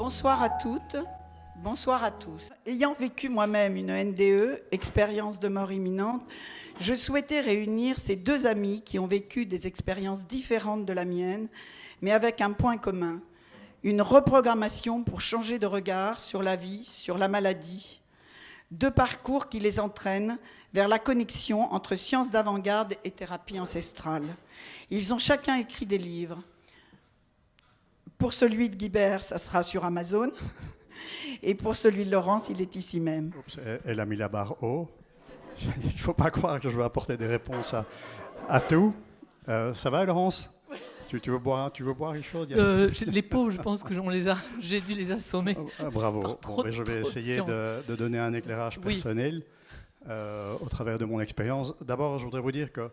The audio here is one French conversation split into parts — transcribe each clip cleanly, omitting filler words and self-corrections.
Bonsoir à toutes, bonsoir à tous. Ayant vécu moi-même une NDE, expérience de mort imminente, je souhaitais réunir ces deux amis qui ont vécu des expériences différentes de la mienne, mais avec un point commun, une reprogrammation pour changer de regard sur la vie, sur la maladie. Deux parcours qui les entraînent vers la connexion entre sciences d'avant-garde et thérapie ancestrale. Ils ont chacun écrit des livres. Pour celui de Guibert, ça sera sur Amazon. Et pour celui de Laurence, il est ici même. Oups, elle a mis la barre haut. Il ne faut pas croire que je vais apporter des réponses à tout. Ça va, Laurence? Tu veux boire quelque chose? Les pauvres, je pense que j'ai dû les assommer. Bravo. Je vais essayer de donner un éclairage personnel au travers de mon expérience. D'abord, je voudrais vous dire que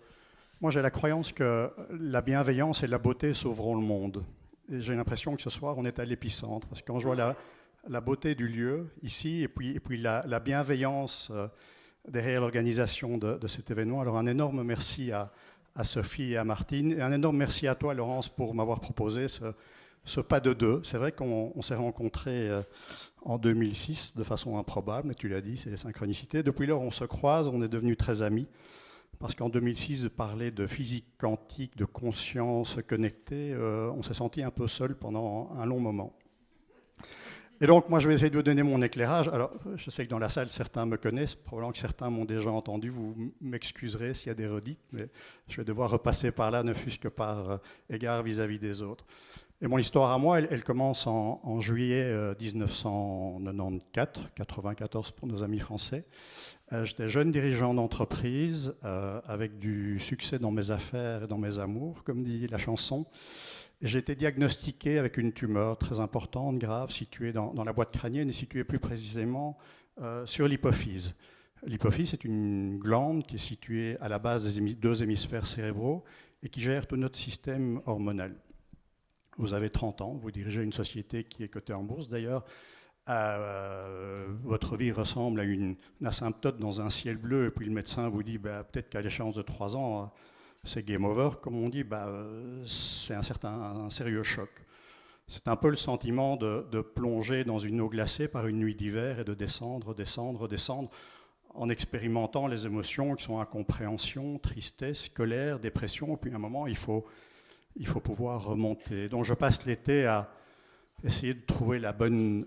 moi, j'ai la croyance que la bienveillance et la beauté sauveront le monde. Et j'ai l'impression que ce soir, on est à l'épicentre. Parce que quand je vois la beauté du lieu ici et puis la bienveillance derrière l'organisation de cet événement, alors un énorme merci à Sophie et à Martine, et un énorme merci à toi, Laurence, pour m'avoir proposé ce pas de deux. C'est vrai qu'on s'est rencontrés en 2006 de façon improbable, mais tu l'as dit, c'est les synchronicités. Depuis lors, on se croise, on est devenus très amis, parce qu'en 2006, de parler de physique quantique, de conscience connectée, on s'est senti un peu seul pendant un long moment. Et donc, moi, je vais essayer de vous donner mon éclairage. Alors, je sais que dans la salle, certains me connaissent, probablement que certains m'ont déjà entendu. Vous m'excuserez s'il y a des redites, mais je vais devoir repasser par là, ne fût-ce que par égard vis-à-vis des autres. Et mon histoire à moi, elle commence en juillet 1994, 94 pour nos amis français. J'étais jeune dirigeant d'entreprise, avec du succès dans mes affaires et dans mes amours, comme dit la chanson. J'ai été diagnostiqué avec une tumeur très importante, grave, située dans la boîte crânienne et située plus précisément sur l'hypophyse. L'hypophyse, c'est une glande qui est située à la base des deux hémisphères cérébraux et qui gère tout notre système hormonal. Vous avez 30 ans, vous dirigez une société qui est cotée en bourse d'ailleurs. Votre vie ressemble à une asymptote dans un ciel bleu et puis le médecin vous dit peut-être qu'à l'échéance de 3 ans, c'est game over, comme on dit, c'est un sérieux choc. C'est un peu le sentiment de plonger dans une eau glacée par une nuit d'hiver et de descendre, en expérimentant les émotions qui sont incompréhension, tristesse, colère, dépression, et puis à un moment, il faut pouvoir remonter. Donc je passe l'été à essayer de trouver la bonne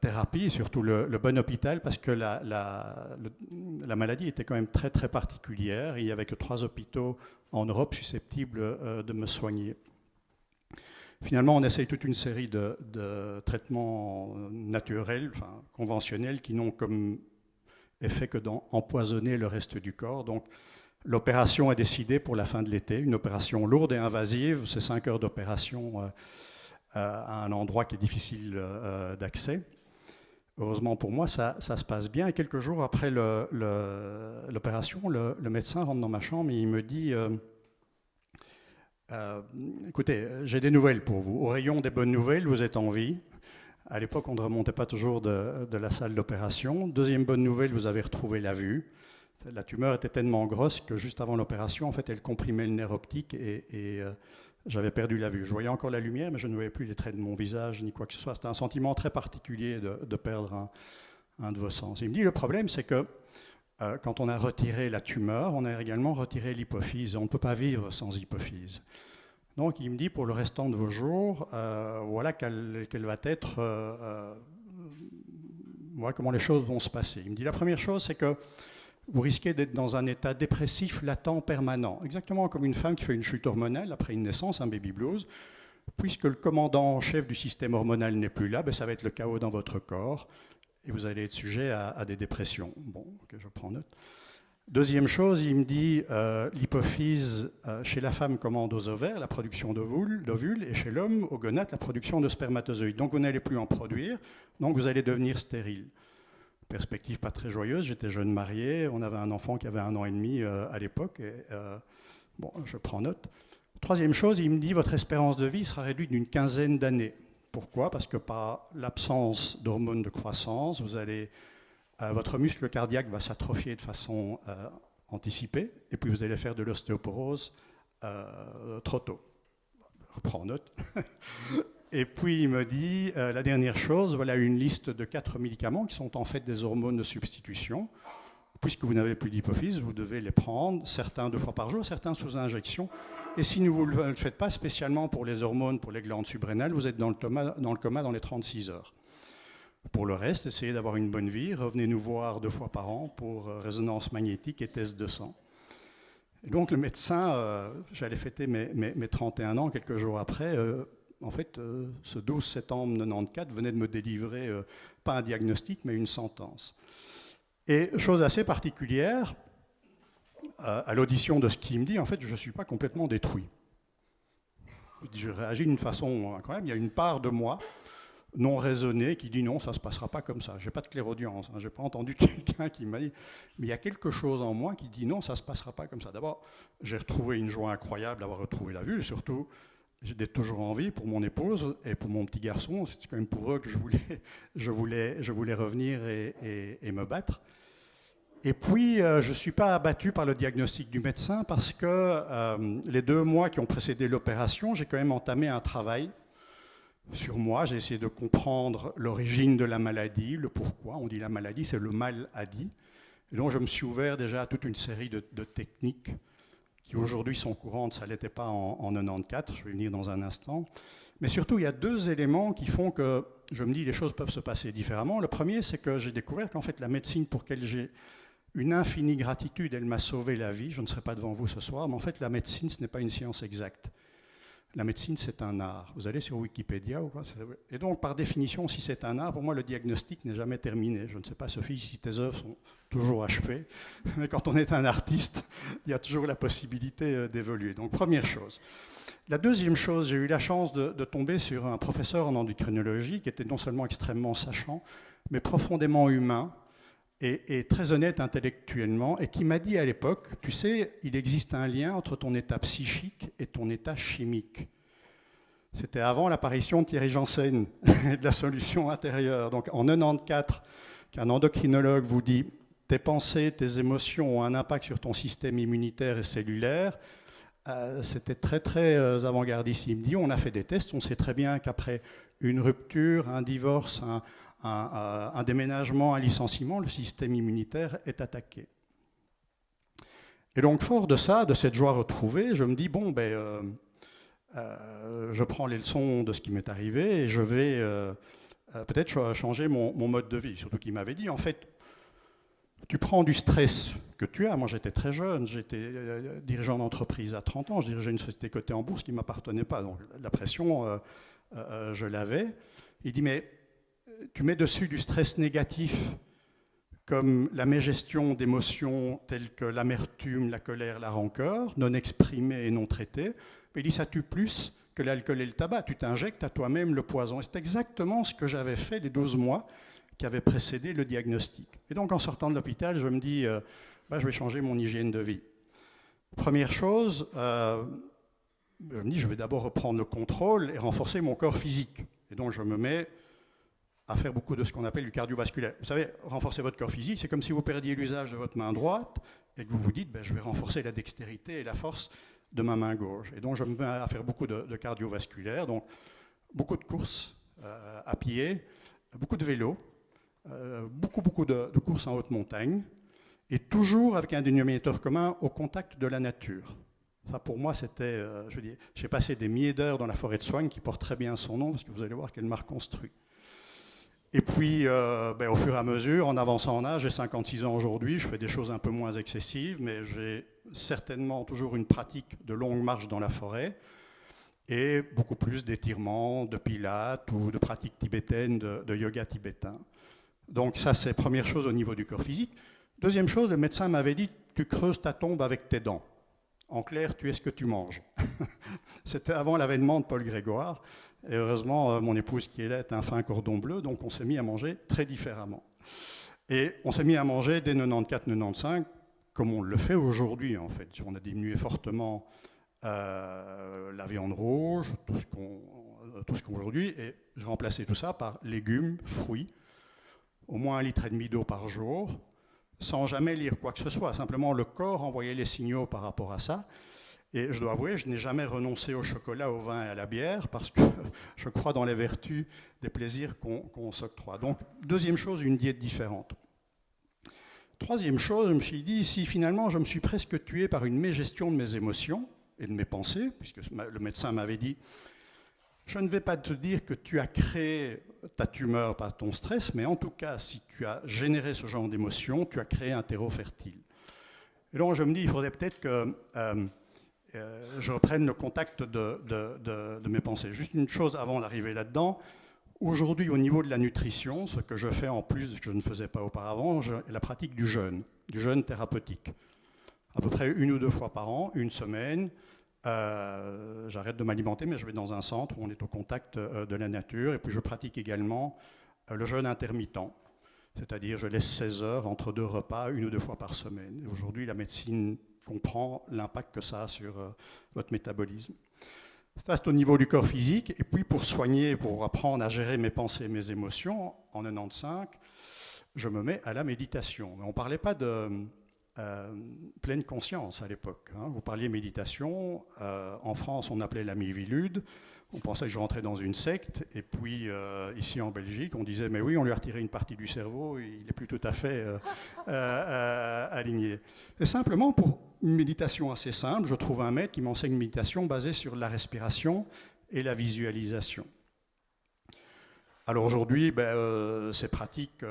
thérapie, surtout le bon hôpital, parce que la maladie était quand même très, très particulière. Il n'y avait que 3 hôpitaux en Europe susceptibles de me soigner. Finalement, on essaye toute une série de traitements naturels, conventionnels, qui n'ont comme effet que d'empoisonner le reste du corps. Donc, l'opération est décidée pour la fin de l'été, une opération lourde et invasive, c'est 5 heures d'opération à un endroit qui est difficile d'accès. Heureusement pour moi, ça se passe bien. Et quelques jours après l'opération, le médecin rentre dans ma chambre et il me dit écoutez, j'ai des nouvelles pour vous. Au rayon des bonnes nouvelles, vous êtes en vie. À l'époque, on ne remontait pas toujours de la salle d'opération. Deuxième bonne nouvelle, vous avez retrouvé la vue. La tumeur était tellement grosse que juste avant l'opération, en fait, elle comprimait le nerf optique et j'avais perdu la vue. Je voyais encore la lumière, mais je ne voyais plus les traits de mon visage ni quoi que ce soit. C'était un sentiment très particulier de perdre un de vos sens. Il me dit, le problème, c'est que quand on a retiré la tumeur, on a également retiré l'hypophyse. On ne peut pas vivre sans hypophyse. Donc, il me dit, pour le restant de vos jours, voilà quelle va être... voilà comment les choses vont se passer. Il me dit, la première chose, c'est que vous risquez d'être dans un état dépressif latent permanent, exactement comme une femme qui fait une chute hormonale après une naissance, un baby blues. Puisque le commandant en chef du système hormonal n'est plus là, ça va être le chaos dans votre corps et vous allez être sujet à des dépressions. Bon, okay, je prends note. Deuxième chose, il me dit l'hypophyse chez la femme commande aux ovaires la production d'ovules et chez l'homme aux gonades la production de spermatozoïdes. Donc vous n'allez plus en produire, donc vous allez devenir stérile. Perspective pas très joyeuse, j'étais jeune marié, on avait un enfant qui avait 1 an et demi à l'époque, bon, je prends note. Troisième chose, il me dit votre espérance de vie sera réduite d'une 15aine d'années. Pourquoi? Parce que par l'absence d'hormones de croissance, votre muscle cardiaque va s'atrophier de façon anticipée, et puis vous allez faire de l'ostéoporose trop tôt. Je reprends note. Et puis il me dit, la dernière chose, voilà une liste de 4 médicaments qui sont en fait des hormones de substitution. Puisque vous n'avez plus d'hypophyse, vous devez les prendre, certains 2 fois par jour, certains sous injection. Et si vous ne le faites pas, spécialement pour les hormones, pour les glandes subrénales, vous êtes dans le coma dans les 36 heures. Pour le reste, essayez d'avoir une bonne vie. Revenez nous voir 2 fois par an pour résonance magnétique et test de sang. Et donc le médecin, j'allais fêter mes 31 ans quelques jours après. En fait, ce 12 septembre 94 venait de me délivrer, pas un diagnostic, mais une sentence. Et chose assez particulière, à l'audition de ce qu'il me dit, en fait, je ne suis pas complètement détruit. Je réagis d'une façon incroyable. Il y a une part de moi non raisonnée qui dit non, ça ne se passera pas comme ça. Je n'ai pas de clairaudience. Je n'ai pas entendu quelqu'un qui m'a dit, mais il y a quelque chose en moi qui dit non, ça ne se passera pas comme ça. D'abord, j'ai retrouvé une joie incroyable d'avoir retrouvé la vue, et surtout, j'ai d'être toujours en vie pour mon épouse et pour mon petit garçon. C'était quand même pour eux que je voulais revenir et me battre. Et puis, je ne suis pas abattu par le diagnostic du médecin parce que les 2 mois qui ont précédé l'opération, j'ai quand même entamé un travail sur moi. J'ai essayé de comprendre l'origine de la maladie, le pourquoi. On dit la maladie, c'est le mal a dit. Et donc, je me suis ouvert déjà à toute une série de techniques qui aujourd'hui sont courantes, ça ne l'était pas en 94, je vais venir dans un instant. Mais surtout, il y a 2 éléments qui font que je me dis les choses peuvent se passer différemment. Le premier, c'est que j'ai découvert qu'en fait, la médecine pour laquelle j'ai une infinie gratitude, elle m'a sauvé la vie. Je ne serai pas devant vous ce soir, mais en fait, la médecine, ce n'est pas une science exacte. La médecine, c'est un art. Vous allez sur Wikipédia ou quoi. Et donc, par définition, si c'est un art, pour moi, le diagnostic n'est jamais terminé. Je ne sais pas, Sophie, si tes œuvres sont toujours achevées, mais quand on est un artiste, il y a toujours la possibilité d'évoluer. Donc, première chose. La deuxième chose, j'ai eu la chance de tomber sur un professeur en endocrinologie qui était non seulement extrêmement sachant, mais profondément humain et très honnête intellectuellement, et qui m'a dit à l'époque, tu sais, il existe un lien entre ton état psychique et ton état chimique. C'était avant l'apparition de Thierry Janssen et de la solution intérieure. Donc en 94, qu'un endocrinologue vous dit tes pensées, tes émotions ont un impact sur ton système immunitaire et cellulaire, c'était très très avant-gardiste. Il me dit on a fait des tests, on sait très bien qu'après une rupture, un divorce, un déménagement, un licenciement, le système immunitaire est attaqué. Et donc fort de ça, de cette joie retrouvée, je me dis bon je prends les leçons de ce qui m'est arrivé et je vais peut-être changer mon mode de vie. Surtout qu'il m'avait dit, en fait, tu prends du stress que tu as. Moi, j'étais très jeune, j'étais dirigeant d'entreprise à 30 ans, je dirigeais une société cotée en bourse qui ne m'appartenait pas. Donc la pression, je l'avais. Il dit, mais tu mets dessus du stress négatif comme la mégestion d'émotions telles que l'amertume, la colère, la rancœur, non exprimées et non traitées. Il dit ça tue plus que l'alcool et le tabac. Tu t'injectes à toi-même le poison. Et c'est exactement ce que j'avais fait les 12 mois qui avaient précédé le diagnostic. Et donc en sortant de l'hôpital, je me dis, je vais changer mon hygiène de vie. Première chose, je me dis, je vais d'abord reprendre le contrôle et renforcer mon corps physique. Et donc je me mets à faire beaucoup de ce qu'on appelle du cardiovasculaire. Vous savez, renforcer votre corps physique, c'est comme si vous perdiez l'usage de votre main droite et que vous vous dites, je vais renforcer la dextérité et la force de ma main gauche. Et donc je me mets à faire beaucoup de cardiovasculaire, donc beaucoup de courses à pied, beaucoup de vélo, beaucoup de courses en haute montagne, et toujours avec un dénominateur commun au contact de la nature. Ça, pour moi, c'était, j'ai passé des milliers d'heures dans la forêt de Soignes, qui porte très bien son nom, parce que vous allez voir qu'elle m'a reconstruit. Et puis, au fur et à mesure, en avançant en âge, j'ai 56 ans aujourd'hui, je fais des choses un peu moins excessives, mais j'ai certainement toujours une pratique de longue marche dans la forêt, et beaucoup plus d'étirements, de pilates ou de pratiques tibétaines, de yoga tibétain. Donc ça, c'est la première chose au niveau du corps physique. Deuxième chose, le médecin m'avait dit, tu creuses ta tombe avec tes dents. En clair, tu es ce que tu manges. C'était avant l'avènement de Paul Grégoire. Et heureusement, mon épouse qui est là est un fin cordon bleu, donc on s'est mis à manger très différemment. Et on s'est mis à manger dès 94-95, comme on le fait aujourd'hui en fait. On a diminué fortement la viande rouge, tout ce qu'on aujourd'hui, et j'ai remplacé tout ça par légumes, fruits, au moins 1,5 litre d'eau par jour, sans jamais lire quoi que ce soit. Simplement, le corps envoyait les signaux par rapport à ça. Et je dois avouer, je n'ai jamais renoncé au chocolat, au vin et à la bière parce que je crois dans les vertus des plaisirs qu'on s'octroie. Donc, deuxième chose, une diète différente. Troisième chose, je me suis dit, si finalement je me suis presque tué par une mégestion de mes émotions et de mes pensées, puisque le médecin m'avait dit, je ne vais pas te dire que tu as créé ta tumeur par ton stress, mais en tout cas, si tu as généré ce genre d'émotions, tu as créé un terreau fertile. Et donc je me dis, il faudrait peut-être que je reprenne le contact de mes pensées. Juste une chose avant d'arriver là-dedans. Aujourd'hui, au niveau de la nutrition, ce que je fais en plus, que je ne faisais pas auparavant, la pratique du jeûne thérapeutique. À peu près 1 ou 2 fois par an, une semaine, j'arrête de m'alimenter, mais je vais dans un centre où on est au contact de la nature. Et puis je pratique également le jeûne intermittent, c'est-à-dire je laisse 16 heures entre 2 repas, 1 ou 2 fois par semaine. Aujourd'hui, la médecine comprend l'impact que ça a sur votre métabolisme. Ça, c'est au niveau du corps physique. Et puis, pour soigner, pour apprendre à gérer mes pensées et mes émotions, en 95, je me mets à la méditation. Mais on ne parlait pas de pleine conscience à l'époque. Hein. Vous parliez méditation. En France, on appelait la mivilude. On pensait que je rentrais dans une secte. Et puis, ici en Belgique, on disait, mais oui, on lui a retiré une partie du cerveau, il n'est plus tout à fait aligné. Et simplement, pour une méditation assez simple, je trouve un maître qui m'enseigne une méditation basée sur la respiration et la visualisation. Alors aujourd'hui, ces pratiques,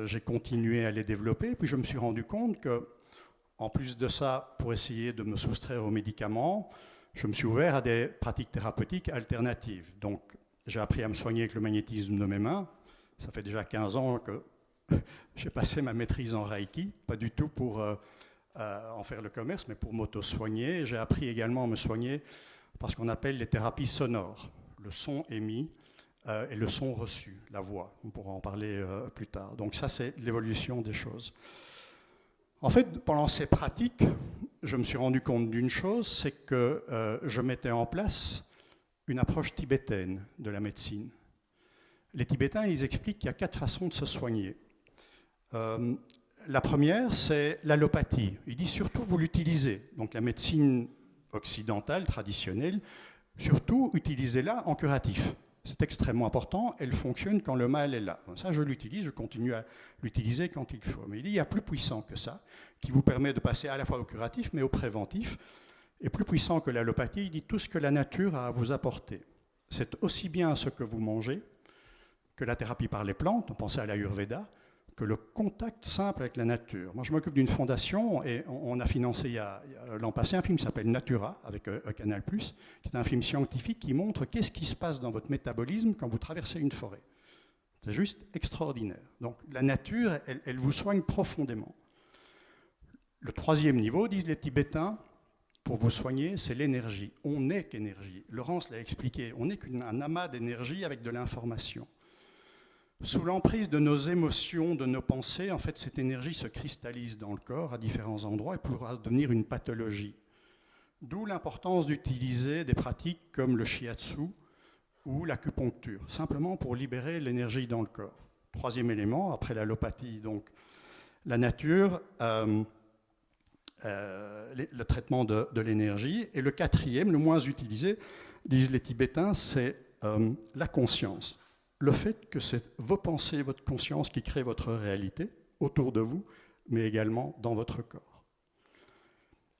j'ai continué à les développer. Puis je me suis rendu compte que, en plus de ça, pour essayer de me soustraire aux médicaments, je me suis ouvert à des pratiques thérapeutiques alternatives. Donc, j'ai appris à me soigner avec le magnétisme de mes mains. Ça fait déjà 15 ans que j'ai passé ma maîtrise en Reiki, pas du tout pour en faire le commerce, mais pour m'auto-soigner. J'ai appris également à me soigner par ce qu'on appelle les thérapies sonores, le son émis et le son reçu, la voix. On pourra en parler plus tard. Donc ça, c'est l'évolution des choses. En fait, pendant ces pratiques, je me suis rendu compte d'une chose, c'est que je mettais en place une approche tibétaine de la médecine. Les Tibétains, ils expliquent qu'il y a 4 façons de se soigner. La première, c'est l'allopathie. Ils disent surtout vous l'utilisez. Donc la médecine occidentale, traditionnelle, surtout utilisez-la en curatif. C'est extrêmement important, elle fonctionne quand le mal est là. Ça, je l'utilise, je continue à l'utiliser quand il faut. Mais il y a plus puissant que ça, qui vous permet de passer à la fois au curatif, mais au préventif. Et plus puissant que l'allopathie, il dit tout ce que la nature a à vous apporter. C'est aussi bien ce que vous mangez, que la thérapie par les plantes, on pensait à l'Ayurveda, que le contact simple avec la nature. Moi, je m'occupe d'une fondation et on a financé il y a l'an passé un film qui s'appelle Natura, avec Canal+, qui est un film scientifique qui montre qu'est-ce qui se passe dans votre métabolisme quand vous traversez une forêt. C'est juste extraordinaire. Donc, la nature, elle vous soigne profondément. Le 3e niveau, disent les Tibétains, pour vous soigner, c'est l'énergie. On n'est qu'énergie. Laurence l'a expliqué, on n'est qu'un amas d'énergie avec de l'information. Sous l'emprise de nos émotions, de nos pensées, en fait, cette énergie se cristallise dans le corps à différents endroits et pourra devenir une pathologie. D'où l'importance d'utiliser des pratiques comme le shiatsu ou l'acupuncture, simplement pour libérer l'énergie dans le corps. 3e élément, après l'allopathie, donc la nature, le traitement de l'énergie. Et le 4e, le moins utilisé, disent les Tibétains, c'est la conscience. Le fait que c'est vos pensées, votre conscience qui créent votre réalité autour de vous, mais également dans votre corps.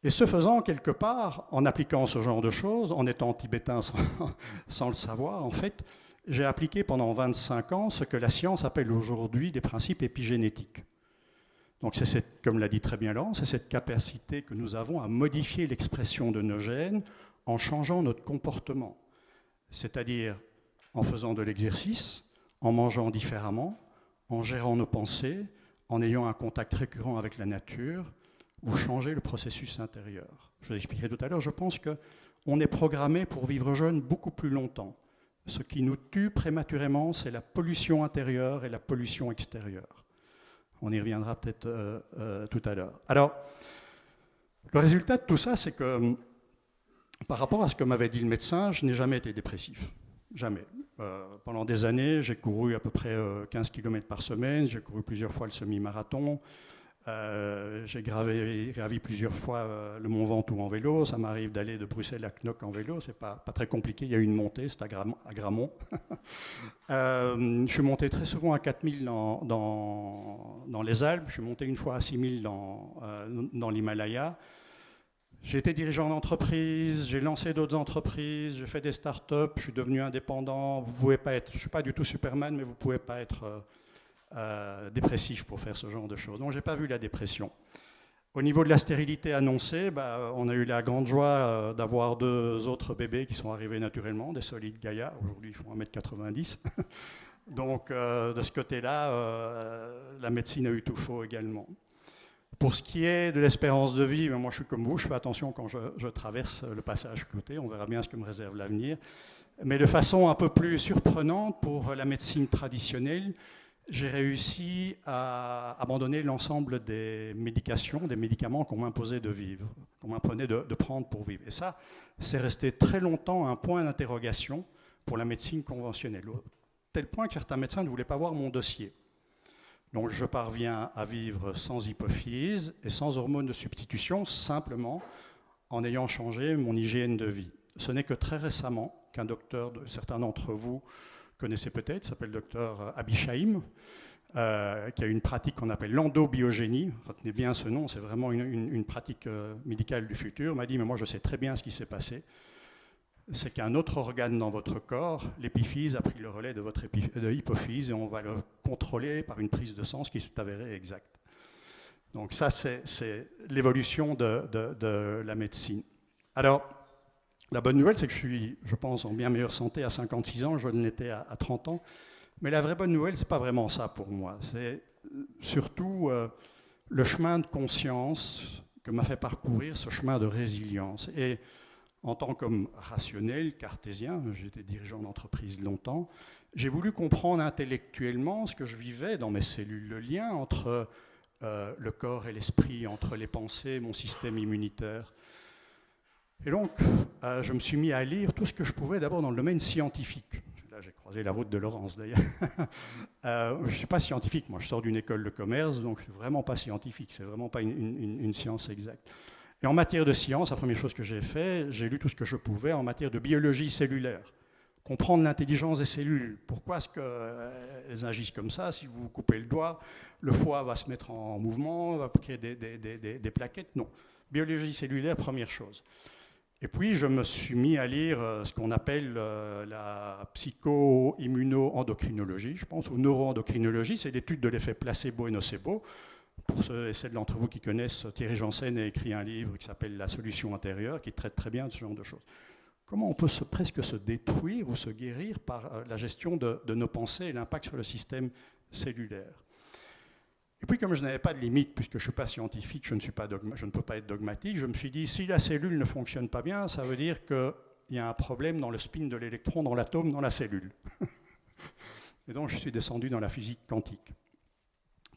Et ce faisant, quelque part, en appliquant ce genre de choses, en étant tibétain sans le savoir, en fait, j'ai appliqué pendant 25 ans ce que la science appelle aujourd'hui des principes épigénétiques. Donc c'est comme l'a dit très bien Laurent, c'est cette capacité que nous avons à modifier l'expression de nos gènes en changeant notre comportement. C'est-à-dire en faisant de l'exercice, en mangeant différemment, en gérant nos pensées, en ayant un contact récurrent avec la nature, vous changez le processus intérieur. Je vous expliquerai tout à l'heure, je pense qu'on est programmé pour vivre jeune beaucoup plus longtemps. Ce qui nous tue prématurément, c'est la pollution intérieure et la pollution extérieure. On y reviendra peut-être tout à l'heure. Alors, le résultat de tout ça, c'est que par rapport à ce que m'avait dit le médecin, je n'ai jamais été dépressif. Jamais. Pendant des années, j'ai couru à peu près 15 km par semaine, j'ai couru plusieurs fois le semi-marathon, J'ai gravi plusieurs fois le Mont Ventoux en vélo. Ça m'arrive d'aller de Bruxelles à Knock en vélo. C'est pas très compliqué. Il y a une montée, c'est à Gramont. Je suis monté très souvent à 4000 dans les Alpes. Je suis monté une fois à 6000 dans l'Himalaya. J'ai été dirigeant d'entreprise, j'ai lancé d'autres entreprises, j'ai fait des startups, je suis devenu indépendant. Vous pouvez pas être, je ne suis pas du tout Superman, mais vous ne pouvez pas être dépressif pour faire ce genre de choses. Donc je n'ai pas vu la dépression. Au niveau de la stérilité annoncée, on a eu la grande joie d'avoir 2 autres bébés qui sont arrivés naturellement, des solides Gaïa. Aujourd'hui, ils font 1m90. Donc de ce côté-là, la médecine a eu tout faux également. Pour ce qui est de l'espérance de vie, moi je suis comme vous, je fais attention quand je traverse le passage clouté, on verra bien ce que me réserve l'avenir. Mais de façon un peu plus surprenante pour la médecine traditionnelle, j'ai réussi à abandonner l'ensemble des médicaments qu'on m'imposait de vivre, qu'on m'apprenait de prendre pour vivre. Et ça, c'est resté très longtemps un point d'interrogation pour la médecine conventionnelle, au tel point que certains médecins ne voulaient pas voir mon dossier. Donc je parviens à vivre sans hypophyse et sans hormones de substitution, simplement en ayant changé mon hygiène de vie. Ce n'est que très récemment qu'un docteur, certains d'entre vous connaissez peut-être, s'appelle le docteur Abishaim, qui a une pratique qu'on appelle l'endobiogénie. Retenez bien ce nom, c'est vraiment une pratique médicale du futur. M'a dit, mais moi je sais très bien ce qui s'est passé. C'est qu'un autre organe dans votre corps, l'épiphyse, a pris le relais de votre hypophyse et on va le contrôler par une prise de sang, ce qui s'est avéré exact. Donc ça, c'est l'évolution de la médecine. Alors, la bonne nouvelle, c'est que je suis, je pense, en bien meilleure santé à 56 ans, je ne l'étais à 30 ans. Mais la vraie bonne nouvelle, ce n'est pas vraiment ça pour moi. C'est surtout le chemin de conscience que m'a fait parcourir ce chemin de résilience. Et en tant qu'homme rationnel, cartésien, j'étais dirigeant d'entreprise longtemps, j'ai voulu comprendre intellectuellement ce que je vivais dans mes cellules, le lien entre le corps et l'esprit, entre les pensées, mon système immunitaire. Et donc, je me suis mis à lire tout ce que je pouvais, d'abord dans le domaine scientifique. Là, j'ai croisé la route de Laurence, d'ailleurs. Je ne suis pas scientifique, moi, je sors d'une école de commerce, donc je ne suis vraiment pas scientifique, ce n'est vraiment pas une science exacte. Et en matière de science, la première chose que j'ai fait, j'ai lu tout ce que je pouvais en matière de biologie cellulaire. Comprendre l'intelligence des cellules. Pourquoi est-ce qu'elles agissent comme ça? Si vous coupez le doigt, le foie va se mettre en mouvement, va créer des plaquettes. Non. Biologie cellulaire, première chose. Et puis, je me suis mis à lire ce qu'on appelle la psycho-immuno-endocrinologie, je pense, ou neuroendocrinologie. C'est l'étude de l'effet placebo et nocebo. Pour ceux et celles d'entre vous qui connaissent, Thierry Janssen a écrit un livre qui s'appelle La solution intérieure, qui traite très bien de ce genre de choses. Comment on peut presque se détruire ou se guérir par la gestion de nos pensées et l'impact sur le système cellulaire. Et puis, comme je n'avais pas de limite, puisque je ne suis pas scientifique, je ne peux pas être dogmatique, je me suis dit, si la cellule ne fonctionne pas bien, ça veut dire qu'il y a un problème dans le spin de l'électron, dans l'atome, dans la cellule. Et donc, je suis descendu dans la physique quantique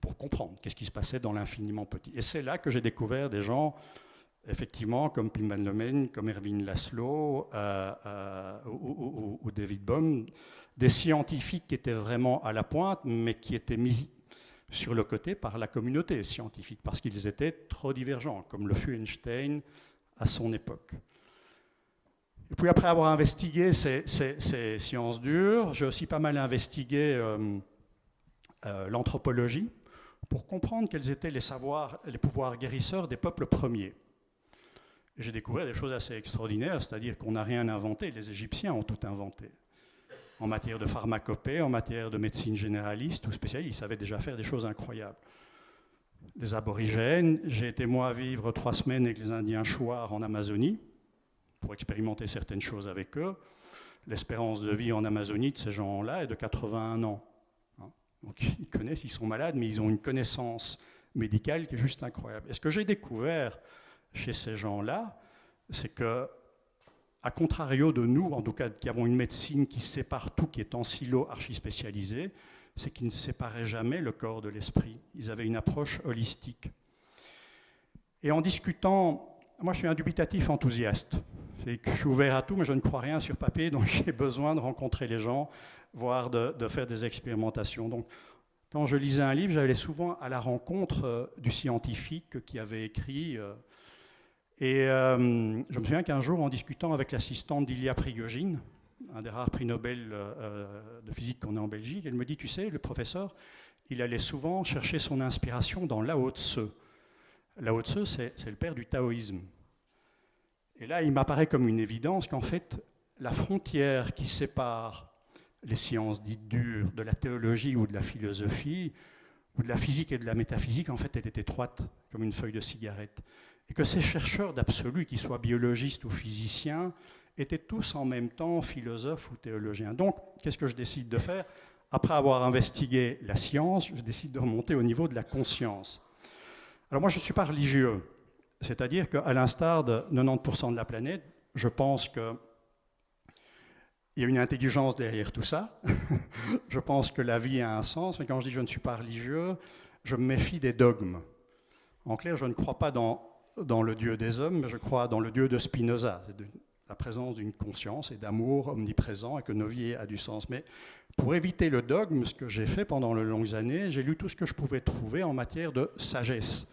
pour comprendre qu'est-ce qui se passait dans l'infiniment petit. Et c'est là que j'ai découvert des gens, effectivement, comme Pim van Lomen, comme Erwin Laszlo ou David Bohm, des scientifiques qui étaient vraiment à la pointe, mais qui étaient mis sur le côté par la communauté scientifique, parce qu'ils étaient trop divergents, comme le fut Einstein à son époque. Et puis après avoir investigué ces sciences dures, j'ai aussi pas mal investigué l'anthropologie, pour comprendre quels étaient les pouvoirs guérisseurs des peuples premiers. Et j'ai découvert des choses assez extraordinaires, c'est-à-dire qu'on n'a rien inventé, les Égyptiens ont tout inventé. En matière de pharmacopée, en matière de médecine généraliste ou spécialiste, ils savaient déjà faire des choses incroyables. Les aborigènes, j'ai été moi vivre 3 semaines avec les Indiens Chouars en Amazonie, pour expérimenter certaines choses avec eux. L'espérance de vie en Amazonie de ces gens-là est de 81 ans. Donc ils connaissent, ils sont malades, mais ils ont une connaissance médicale qui est juste incroyable. Et ce que j'ai découvert chez ces gens-là, c'est que, à contrario de nous, en tout cas, qui avons une médecine qui sépare tout, qui est en silo archi-spécialisé, c'est qu'ils ne séparaient jamais le corps de l'esprit. Ils avaient une approche holistique. Et en discutant, moi je suis un dubitatif enthousiaste. C'est que je suis ouvert à tout, mais je ne crois rien sur papier, donc j'ai besoin de rencontrer les gens, voire de faire des expérimentations. Donc, quand je lisais un livre, j'allais souvent à la rencontre du scientifique qui avait écrit. Je me souviens qu'un jour, en discutant avec l'assistante d'Ilya Prigogine, un des rares prix Nobel de physique qu'on a en Belgique, elle me dit, tu sais, le professeur, il allait souvent chercher son inspiration dans Lao Tse. Lao Tse, c'est le père du taoïsme. Et là, il m'apparaît comme une évidence qu'en fait, la frontière qui sépare les sciences dites dures de la théologie ou de la philosophie, ou de la physique et de la métaphysique, en fait, elle est étroite, comme une feuille de cigarette. Et que ces chercheurs d'absolu, qu'ils soient biologistes ou physiciens, étaient tous en même temps philosophes ou théologiens. Donc, qu'est-ce que je décide de faire? Après avoir investigué la science, je décide de remonter au niveau de la conscience. Alors moi, je ne suis pas religieux. C'est-à-dire qu'à l'instar de 90% de la planète, je pense qu'il y a une intelligence derrière tout ça. Je pense que la vie a un sens, mais quand je dis je ne suis pas religieux, je me méfie des dogmes. En clair, je ne crois pas dans le Dieu des hommes, mais je crois dans le Dieu de Spinoza. C'est la présence d'une conscience et d'amour omniprésent et que nos vies aient du sens. Mais pour éviter le dogme, ce que j'ai fait pendant de longues années, j'ai lu tout ce que je pouvais trouver en matière de sagesse.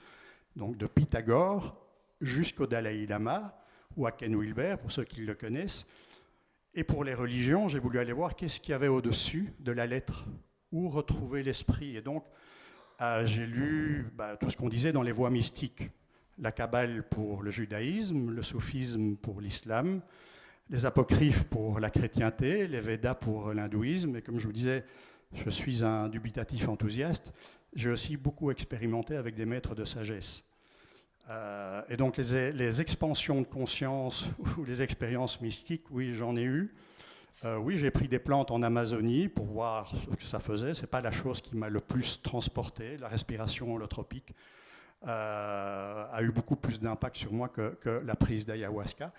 Donc de Pythagore jusqu'au Dalai Lama ou à Ken Wilber, pour ceux qui le connaissent. Et pour les religions, j'ai voulu aller voir qu'est-ce qu'il y avait au-dessus de la lettre, où retrouver l'esprit. Et donc, j'ai lu tout ce qu'on disait dans les voies mystiques. La Kabbale pour le judaïsme, le soufisme pour l'islam, les apocryphes pour la chrétienté, les Védas pour l'hindouisme. Et comme je vous disais, je suis un dubitatif enthousiaste. J'ai aussi beaucoup expérimenté avec des maîtres de sagesse. Et donc les expansions de conscience ou les expériences mystiques, oui, j'en ai eu. Oui, j'ai pris des plantes en Amazonie pour voir ce que ça faisait. Ce n'est pas la chose qui m'a le plus transporté. La respiration holotropique a eu beaucoup plus d'impact sur moi que la prise d'ayahuasca.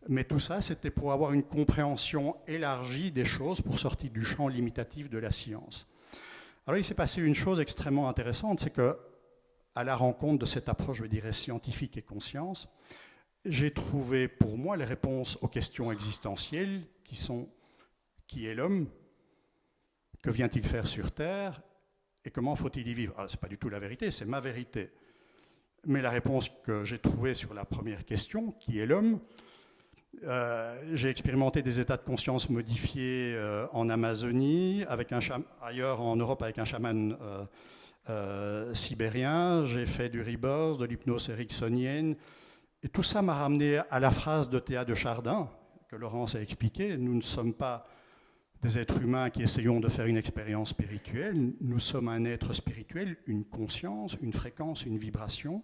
Mais tout ça, c'était pour avoir une compréhension élargie des choses pour sortir du champ limitatif de la science. Alors il s'est passé une chose extrêmement intéressante, c'est que à la rencontre de cette approche, je dirais, scientifique et conscience, j'ai trouvé pour moi les réponses aux questions existentielles qui sont qui est l'homme, que vient-il faire sur Terre et comment faut-il y vivre. Ce n'est pas du tout la vérité, c'est ma vérité. Mais la réponse que j'ai trouvée sur la première question, qui est l'homme, j'ai expérimenté des états de conscience modifiés en Amazonie, ailleurs en Europe avec un chaman sibérien, j'ai fait du rebirth, de l'hypnose ericksonienne, et tout ça m'a ramené à la phrase de Théa de Chardin, que Laurence a expliquée. Nous ne sommes pas des êtres humains qui essayons de faire une expérience spirituelle, nous sommes un être spirituel, une conscience, une fréquence, une vibration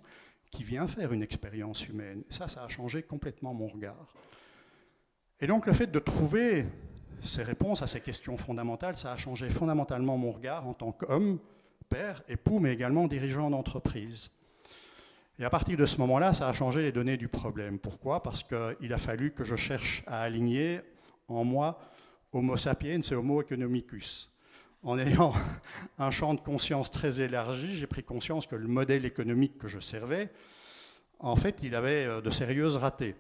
qui vient faire une expérience humaine. Et ça a changé complètement mon regard. Et donc le fait de trouver ces réponses à ces questions fondamentales, ça a changé fondamentalement mon regard en tant qu'homme, père, époux, mais également dirigeant d'entreprise. Et à partir de ce moment-là, ça a changé les données du problème. Pourquoi? Parce qu'il a fallu que je cherche à aligner en moi Homo sapiens et Homo economicus. En ayant un champ de conscience très élargi, j'ai pris conscience que le modèle économique que je servais, en fait, il avait de sérieuses ratés.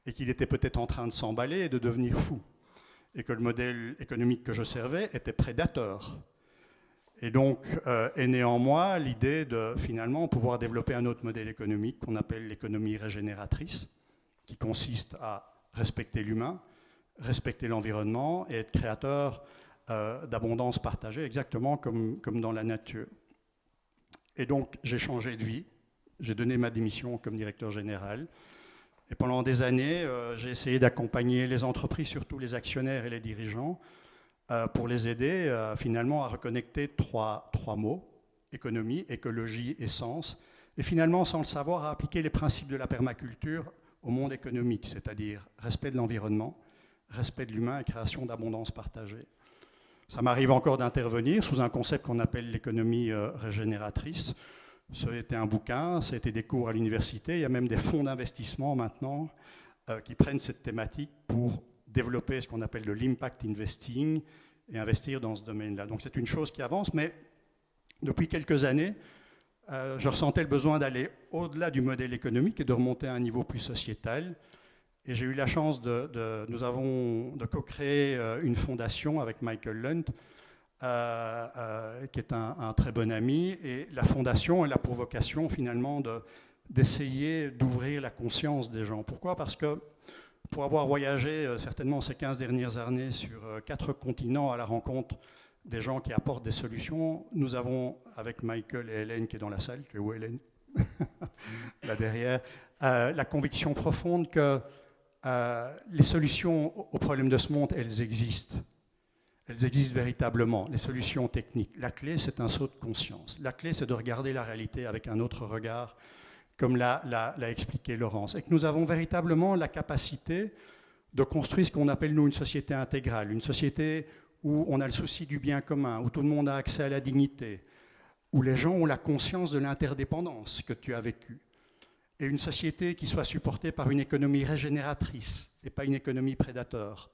Et qu'il était peut-être en train de s'emballer et de devenir fou. Et que le modèle économique que je servais était prédateur. Et donc est née en moi l'idée de finalement pouvoir développer un autre modèle économique qu'on appelle l'économie régénératrice, qui consiste à respecter l'humain, respecter l'environnement et être créateur d'abondance partagée, exactement comme dans la nature. Et donc j'ai changé de vie, j'ai donné ma démission comme directeur général, et pendant des années, j'ai essayé d'accompagner les entreprises, surtout les actionnaires et les dirigeants, pour les aider finalement à reconnecter trois mots, économie, écologie et sens, et finalement, sans le savoir, à appliquer les principes de la permaculture au monde économique, c'est-à-dire respect de l'environnement, respect de l'humain et création d'abondance partagée. Ça m'arrive encore d'intervenir sous un concept qu'on appelle l'économie régénératrice. Ça a été un bouquin, ça a été des cours à l'université, il y a même des fonds d'investissement maintenant qui prennent cette thématique pour développer ce qu'on appelle de l'impact investing et investir dans ce domaine-là. Donc c'est une chose qui avance, mais depuis quelques années, je ressentais le besoin d'aller au-delà du modèle économique et de remonter à un niveau plus sociétal. Et j'ai eu la chance nous avons co-créé une fondation avec Michael Lunt qui est un très bon ami. Et la fondation, elle a pour vocation finalement d'essayer d'ouvrir la conscience des gens. Pourquoi ? Parce que pour avoir voyagé certainement ces 15 dernières années sur 4 continents à la rencontre des gens qui apportent des solutions, nous avons, avec Michael et Hélène qui est dans la salle, tu es où Hélène ? Là derrière, la conviction profonde que les solutions aux problèmes de ce monde, elles existent. Elles existent véritablement, les solutions techniques. La clé, c'est un saut de conscience. La clé, c'est de regarder la réalité avec un autre regard, comme l'a expliqué Laurence. Et que nous avons véritablement la capacité de construire ce qu'on appelle, nous, une société intégrale, une société où on a le souci du bien commun, où tout le monde a accès à la dignité, où les gens ont la conscience de l'interdépendance que tu as vécue, et une société qui soit supportée par une économie régénératrice et pas une économie prédateur,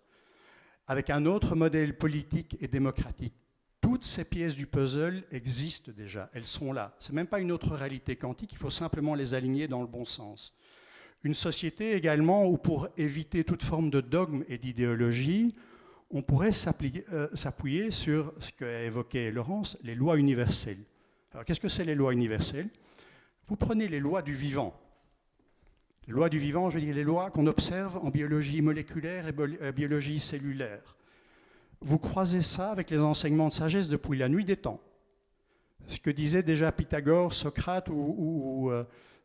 avec un autre modèle politique et démocratique. Toutes ces pièces du puzzle existent déjà, elles sont là. Ce n'est même pas une autre réalité quantique, il faut simplement les aligner dans le bon sens. Une société également où, pour éviter toute forme de dogme et d'idéologie, on pourrait s'appuyer sur ce qu'a évoqué Laurence, les lois universelles. Alors, qu'est-ce que c'est les lois universelles ? Vous prenez les lois du vivant. Les lois du vivant, je veux dire les lois qu'on observe en biologie moléculaire et biologie cellulaire. Vous croisez ça avec les enseignements de sagesse depuis la nuit des temps. Ce que disaient déjà Pythagore, Socrate ou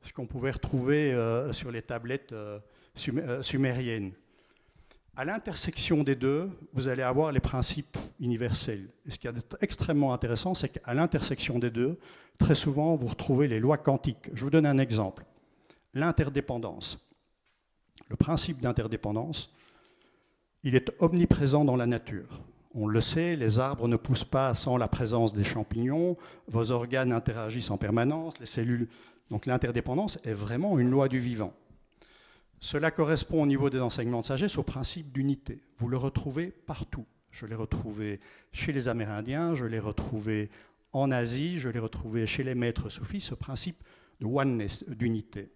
ce qu'on pouvait retrouver sur les tablettes sumériennes. À l'intersection des deux, vous allez avoir les principes universels. Et ce qui est extrêmement intéressant, c'est qu'à l'intersection des deux, très souvent, vous retrouvez les lois quantiques. Je vous donne un exemple. L'interdépendance. Le principe d'interdépendance, il est omniprésent dans la nature. On le sait, les arbres ne poussent pas sans la présence des champignons, vos organes interagissent en permanence, les cellules. Donc l'interdépendance est vraiment une loi du vivant. Cela correspond au niveau des enseignements de sagesse au principe d'unité. Vous le retrouvez partout. Je l'ai retrouvé chez les Amérindiens, je l'ai retrouvé en Asie, je l'ai retrouvé chez les maîtres soufis, ce principe de oneness, d'unité.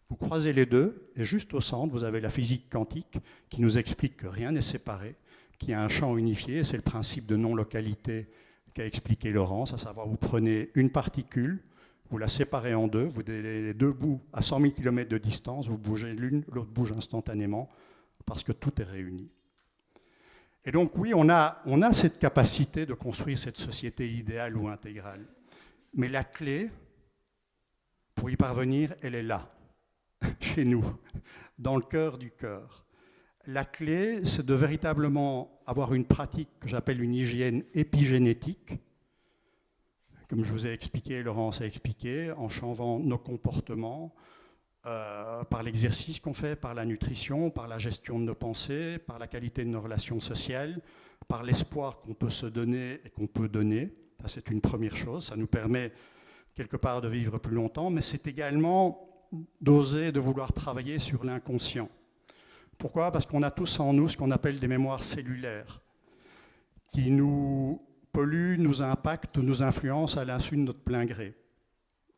Vous croisez les deux, et juste au centre, vous avez la physique quantique qui nous explique que rien n'est séparé, qu'il y a un champ unifié, c'est le principe de non-localité qu'a expliqué Laurence, à savoir vous prenez une particule, vous la séparez en deux, vous avez les deux bouts à 100 000 km de distance, vous bougez l'une, l'autre bouge instantanément, parce que tout est réuni. Et donc oui, on a cette capacité de construire cette société idéale ou intégrale. Mais la clé, pour y parvenir, elle est là, chez nous, dans le cœur du cœur. La clé, c'est de véritablement avoir une pratique que j'appelle une hygiène épigénétique, comme je vous ai expliqué, Laurence a expliqué, en changeant nos comportements, par l'exercice qu'on fait, par la nutrition, par la gestion de nos pensées, par la qualité de nos relations sociales, par l'espoir qu'on peut se donner et qu'on peut donner. Ça, c'est une première chose. Ça nous permet quelque part de vivre plus longtemps, mais c'est également d'oser, de vouloir travailler sur l'inconscient. Pourquoi ? Parce qu'on a tous en nous ce qu'on appelle des mémoires cellulaires, qui nous polluent, nous impactent, nous influencent à l'insu de notre plein gré.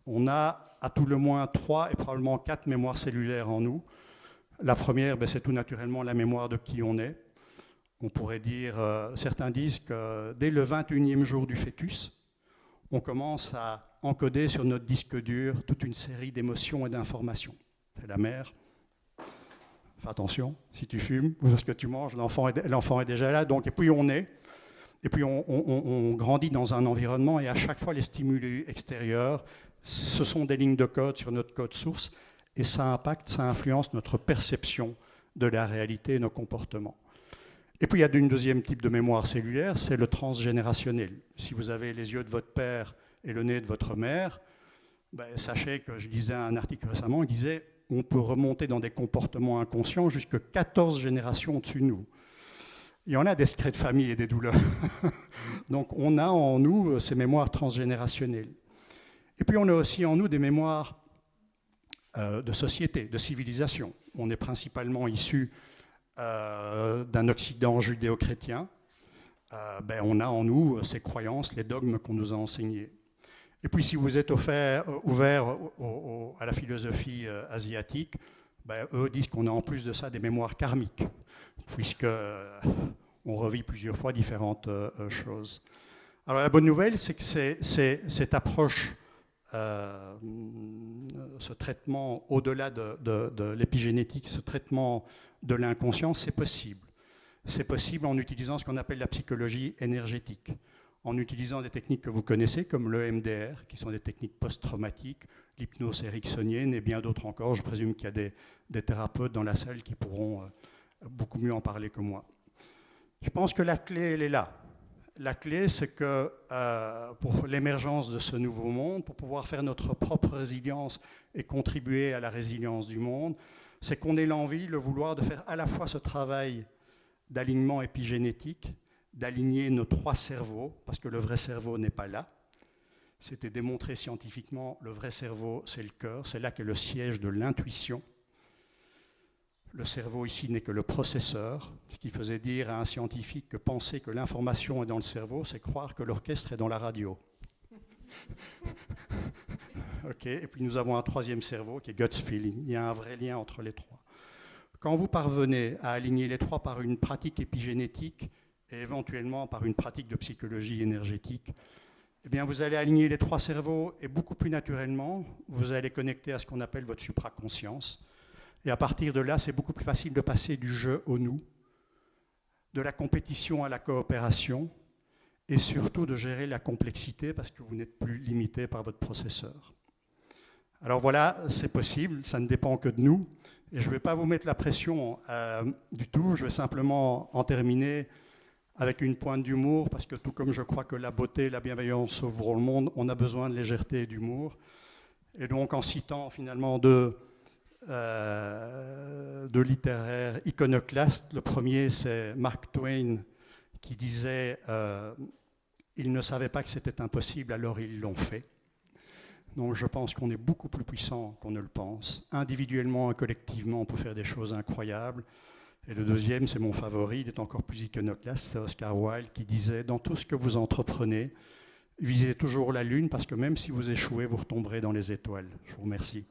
On a à tout le moins 3 et probablement 4 mémoires cellulaires en nous. La première, c'est tout naturellement la mémoire de qui on est. On pourrait dire, certains disent que dès le 21e jour du fœtus, on commence à encoder sur notre disque dur toute une série d'émotions et d'informations. C'est la mère. Fais attention, si tu fumes ou ce que tu manges, l'enfant est déjà là. Donc, et puis on est. Et puis on grandit dans un environnement et à chaque fois les stimuli extérieurs, ce sont des lignes de code sur notre code source et ça impacte, ça influence notre perception de la réalité et nos comportements. Et puis il y a une deuxième type de mémoire cellulaire, c'est le transgénérationnel. Si vous avez les yeux de votre père et le nez de votre mère, sachez que je lisais un article récemment, il disait on peut remonter dans des comportements inconscients jusque 14 générations au-dessus de nous. Il y en a des secrets de famille et des douleurs. Donc on a en nous ces mémoires transgénérationnelles. Et puis on a aussi en nous des mémoires de société, de civilisation. On est principalement issus d'un Occident judéo-chrétien. On a en nous ces croyances, les dogmes qu'on nous a enseignés. Et puis si vous êtes ouvert à la philosophie asiatique, eux disent qu'on a en plus de ça des mémoires karmiques, puisqu'on revit plusieurs fois différentes choses. Alors la bonne nouvelle, c'est que cette approche, ce traitement au-delà de l'épigénétique, ce traitement de l'inconscient, c'est possible. C'est possible en utilisant ce qu'on appelle la psychologie énergétique, en utilisant des techniques que vous connaissez, comme le MDR, qui sont des techniques post-traumatiques, l'hypnose ericksonienne et bien d'autres encore. Je présume qu'il y a des thérapeutes dans la salle qui pourront beaucoup mieux en parler que moi. Je pense que la clé, elle est là. La clé, c'est que pour l'émergence de ce nouveau monde, pour pouvoir faire notre propre résilience et contribuer à la résilience du monde, c'est qu'on ait l'envie, le vouloir de faire à la fois ce travail d'alignement épigénétique, d'aligner nos 3 cerveaux, parce que le vrai cerveau n'est pas là. C'était démontré scientifiquement, le vrai cerveau, c'est le cœur, c'est là qu'est le siège de l'intuition. Le cerveau ici n'est que le processeur, ce qui faisait dire à un scientifique que penser que l'information est dans le cerveau, c'est croire que l'orchestre est dans la radio. Ok. Et puis nous avons un 3e cerveau qui est gut feeling. Il y a un vrai lien entre les 3. Quand vous parvenez à aligner les 3 par une pratique épigénétique et éventuellement par une pratique de psychologie énergétique, eh bien vous allez aligner les 3 cerveaux et beaucoup plus naturellement, vous allez connecter à ce qu'on appelle votre supraconscience. Et à partir de là, c'est beaucoup plus facile de passer du je au nous, de la compétition à la coopération, et surtout de gérer la complexité parce que vous n'êtes plus limité par votre processeur. Alors voilà, c'est possible, ça ne dépend que de nous. Et je ne vais pas vous mettre la pression du tout, je vais simplement en terminer avec une pointe d'humour, parce que tout comme je crois que la beauté, la bienveillance sauveront le monde, on a besoin de légèreté et d'humour. Et donc en citant finalement deux littéraires iconoclastes, le premier c'est Mark Twain qui disait ils ne savaient pas que c'était impossible, alors ils l'ont fait. Donc je pense qu'on est beaucoup plus puissant qu'on ne le pense. Individuellement et collectivement, on peut faire des choses incroyables. Et le deuxième, c'est mon favori, il est encore plus iconoclaste, c'est Oscar Wilde qui disait « Dans tout ce que vous entreprenez, visez toujours la lune, parce que même si vous échouez, vous retomberez dans les étoiles. » Je vous remercie.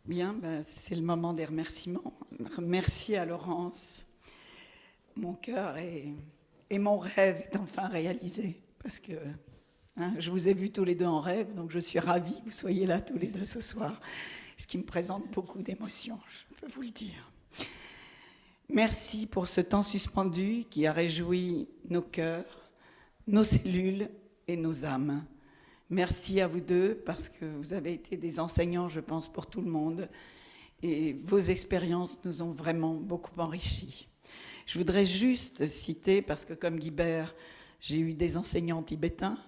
Bien, ben, c'est le moment des remerciements. Merci à Laurence. Mon cœur et mon rêve est enfin réalisé, parce que je vous ai vus tous les deux en rêve, donc je suis ravie que vous soyez là tous les deux ce soir, ce qui me présente beaucoup d'émotions, je peux vous le dire. Merci pour ce temps suspendu qui a réjoui nos cœurs, nos cellules et nos âmes. Merci à vous deux, parce que vous avez été des enseignants, je pense, pour tout le monde, et vos expériences nous ont vraiment beaucoup enrichis. Je voudrais juste citer, parce que comme Guibert, j'ai eu des enseignants tibétains,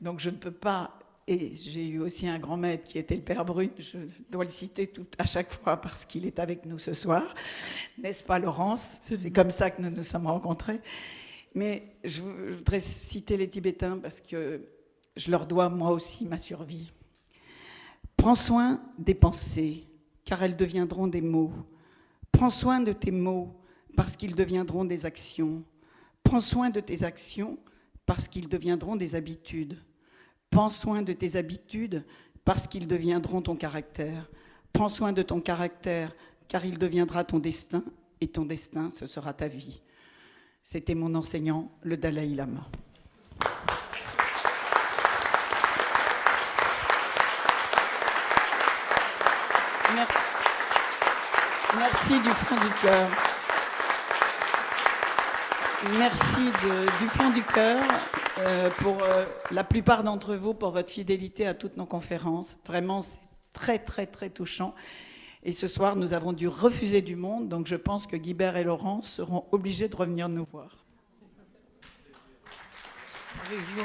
donc je ne peux pas, et j'ai eu aussi un grand maître qui était le Père Brune, je dois le citer à chaque fois parce qu'il est avec nous ce soir, n'est-ce pas Laurence? C'est comme ça que nous nous sommes rencontrés. Mais je voudrais citer les Tibétains parce que je leur dois moi aussi ma survie. Prends soin des pensées, car elles deviendront des mots. Prends soin de tes mots, parce qu'ils deviendront des actions. Prends soin de tes actions, parce qu'ils deviendront des habitudes. Prends soin de tes habitudes, parce qu'ils deviendront ton caractère. Prends soin de ton caractère, car il deviendra ton destin, et ton destin, ce sera ta vie. C'était mon enseignant, le Dalai Lama. Merci. Merci du fond du cœur. Merci du fond du cœur pour la plupart d'entre vous, pour votre fidélité à toutes nos conférences. Vraiment, c'est très, très, très touchant. Et ce soir, nous avons dû refuser du monde, donc je pense que Guibert et Laurence seront obligés de revenir nous voir. Avec joie.